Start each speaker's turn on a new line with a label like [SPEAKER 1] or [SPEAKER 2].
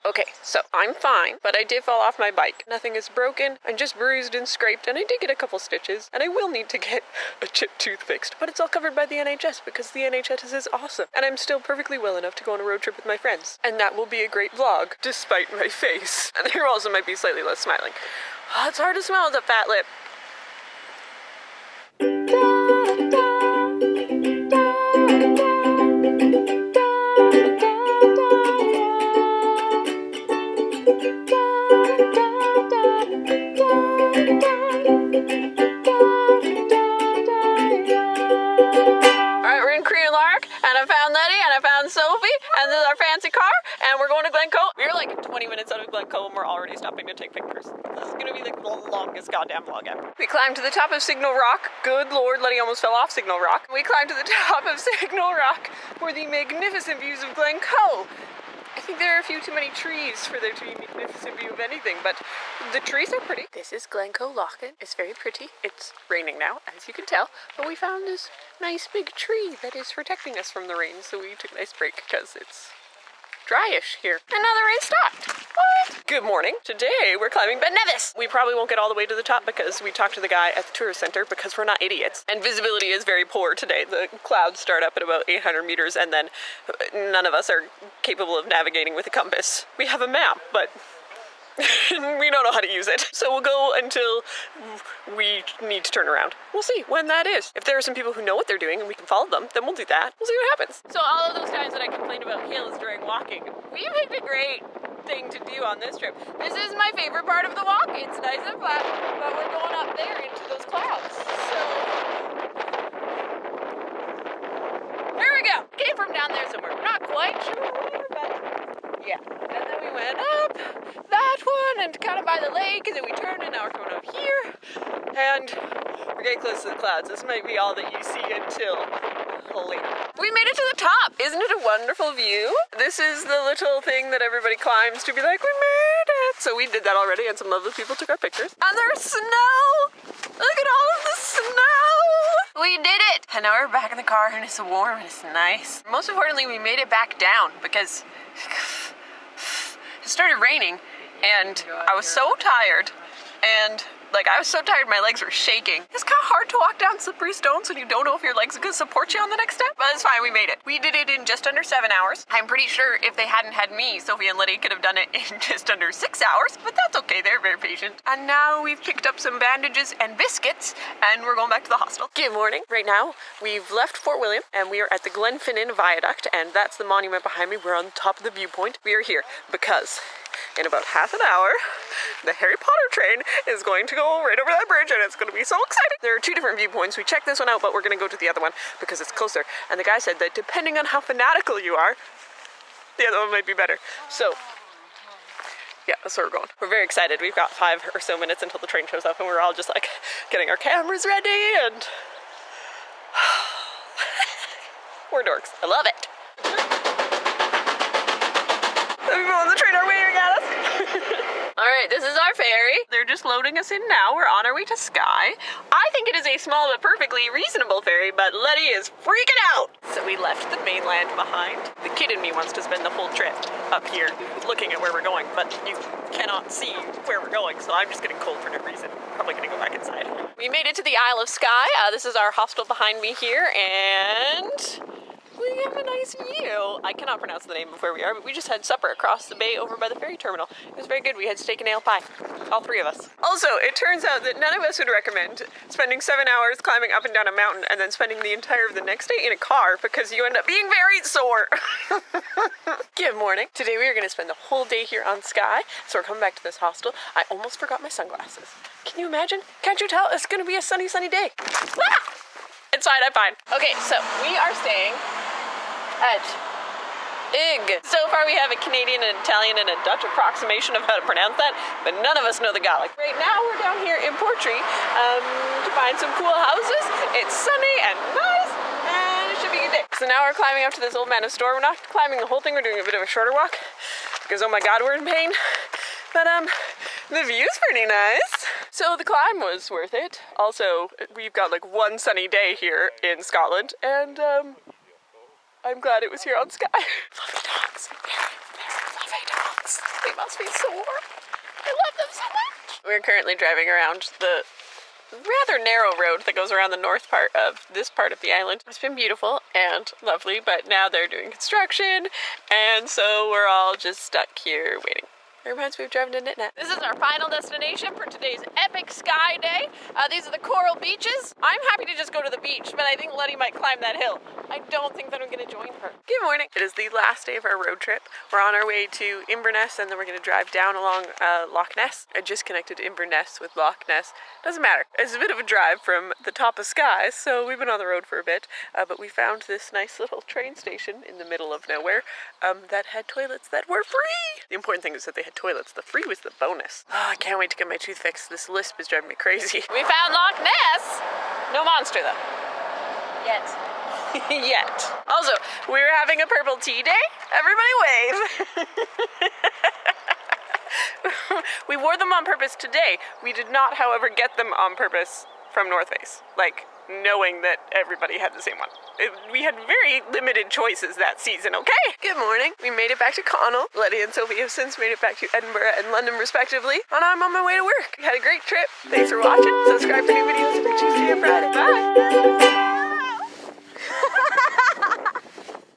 [SPEAKER 1] Okay, so I'm fine, but I did fall off my bike. Nothing is broken. I'm just bruised and scraped, and I did get a couple stitches, and I will need to get a chipped tooth fixed. But it's all covered by the NHS because the NHS is awesome, and I'm still perfectly well enough to go on a road trip with my friends. And that will be a great vlog, despite my face. And there also might be slightly less smiling. Oh, it's hard to smile with a fat lip. And this is our fancy car, and we're going to Glencoe. We're like 20 minutes out of Glencoe, and we're already stopping to take pictures. This is gonna be like the longest goddamn vlog ever. We climbed to the top of Signal Rock. Good lord, Letty almost fell off Signal Rock. We climbed to the top of Signal Rock for the magnificent views of Glencoe. I think there are a few too many trees for there to be a magnificent view of anything, but the trees are pretty. This is Glencoe Loch. It's very pretty. It's raining now, as you can tell, but we found this nice big tree that is protecting us from the rain, so we took a nice break because it's dryish here. And now the rain stopped. What? Good morning. Today we're climbing Nevis. We probably won't get all the way to the top because we talked to the guy at the tourist center because we're not idiots. And visibility is very poor today. The clouds start up at about 800 meters and then none of us are capable of navigating with a compass. We have a map, but we don't know how to use it. So we'll go until we need to turn around. We'll see when that is. If there are some people who know what they're doing and we can follow them, then we'll do that. We'll see what happens. So all of those times that I complained about hills during walking, we picked a great thing to do on this trip. This is my favorite part of the walk. It's nice and flat, but we're going up there into those clouds. So there we go. Came from down there somewhere. We're not quite sure where, but yeah. And then we went up that one and kind of by the lake, and then we turned and now we're going up here. And we're getting close to the clouds. This might be all that you see until later. We made it to the top. Isn't it a wonderful view? This is the little thing that everybody climbs to be like, we made it. So we did that already and some lovely people took our pictures. And there's snow. Look at all of the snow. We did it. And now we're back in the car and it's warm and it's nice. Most importantly, we made it back down because it started raining and I was so tired and I was so tired my legs were shaking. It's kind of hard to walk down slippery stones when you don't know if your legs are going to support you on the next step, but it's fine, we made it. We did it in just under 7 hours. I'm pretty sure if they hadn't had me, Sophie and Letty could have done it in just under 6 hours, but that's okay, they're very patient. And now we've picked up some bandages and biscuits and we're going back to the hostel. Good morning. Right now we've left Fort William and we are at the Glenfinnan Viaduct and that's the monument behind me. We're on top of the viewpoint. We are here because in about half an hour, the Harry Potter train is going to go right over that bridge and it's going to be so exciting. There are two different viewpoints. We checked this one out, but we're going to go to the other one because it's closer. And the guy said that depending on how fanatical you are, the other one might be better. So, yeah, that's where we're going. We're very excited. We've got 5 or so minutes until the train shows up and we're all just like getting our cameras ready and we're dorks. I love it. The people on the train are waving at us. Alright, this is our ferry. They're just loading us in now. We're on our way to Skye. I think it is a small but perfectly reasonable ferry, but Letty is freaking out. So we left the mainland behind. The kid in me wants to spend the whole trip up here looking at where we're going, but you cannot see where we're going, so I'm just getting cold for no reason. Probably gonna go back inside. We made it to the Isle of Skye. This is our hostel behind me here, and we have a nice view. I cannot pronounce the name of where we are, but we just had supper across the bay over by the ferry terminal. It was very good. We had steak and ale pie. All 3 of us. Also, it turns out that none of us would recommend spending 7 hours climbing up and down a mountain and then spending the entire of the next day in a car because you end up being very sore. Good morning. Today we are going to spend the whole day here on Skye, so we're coming back to this hostel. I almost forgot my sunglasses. Can you imagine? Can't you tell? It's going to be a sunny, sunny day. Ah! It's fine, I'm fine. Okay, so we are staying at Ig. So far we have a Canadian, an Italian, and a Dutch approximation of how to pronounce that, but none of us know the Gaelic. Right now we're down here in Portree to find some cool houses. It's sunny and nice, and it should be a good day. So now we're climbing up to this old man of store. We're not climbing the whole thing, we're doing a bit of a shorter walk, because oh my god, we're in pain. But the view's pretty nice. So the climb was worth it. Also, we've got like 1 sunny day here in Scotland, and I'm glad it was here on Skye. Fluffy dogs. Very, very fluffy dogs. They must be so warm. I love them so much. We're currently driving around the rather narrow road that goes around the north part of this part of the island. It's been beautiful and lovely, but now they're doing construction, and so we're all just stuck here waiting. It reminds me of driving to Nitnat. This is our final destination for today's epic Skye day. These are the coral beaches. I'm happy to just go to the beach, but I think Letty might climb that hill. I don't think that I'm gonna join her. Good morning. It is the last day of our road trip. We're on our way to Inverness, and then we're gonna drive down along Loch Ness. I just connected Inverness with Loch Ness. Doesn't matter. It's a bit of a drive from the top of Skye, so we've been on the road for a bit, but we found this nice little train station in the middle of nowhere that had toilets that were free. The important thing is that they had toilets. The free was the bonus. Oh, I can't wait to get my tooth fixed. This lisp is driving me crazy. We found Loch Ness! No monster, though. Yet. Yet. Also, we're having a purple tea day. Everybody wave. We wore them on purpose today. We did not, however, get them on purpose from North Face. Like, knowing that everybody had the same one. We had very limited choices that season, okay? Good morning. We made it back to Connell. Letty and Sophie have since made it back to Edinburgh and London, respectively. And I'm on my way to work. We had a great trip. Thanks for watching. Subscribe for new videos every Tuesday and Friday. Bye!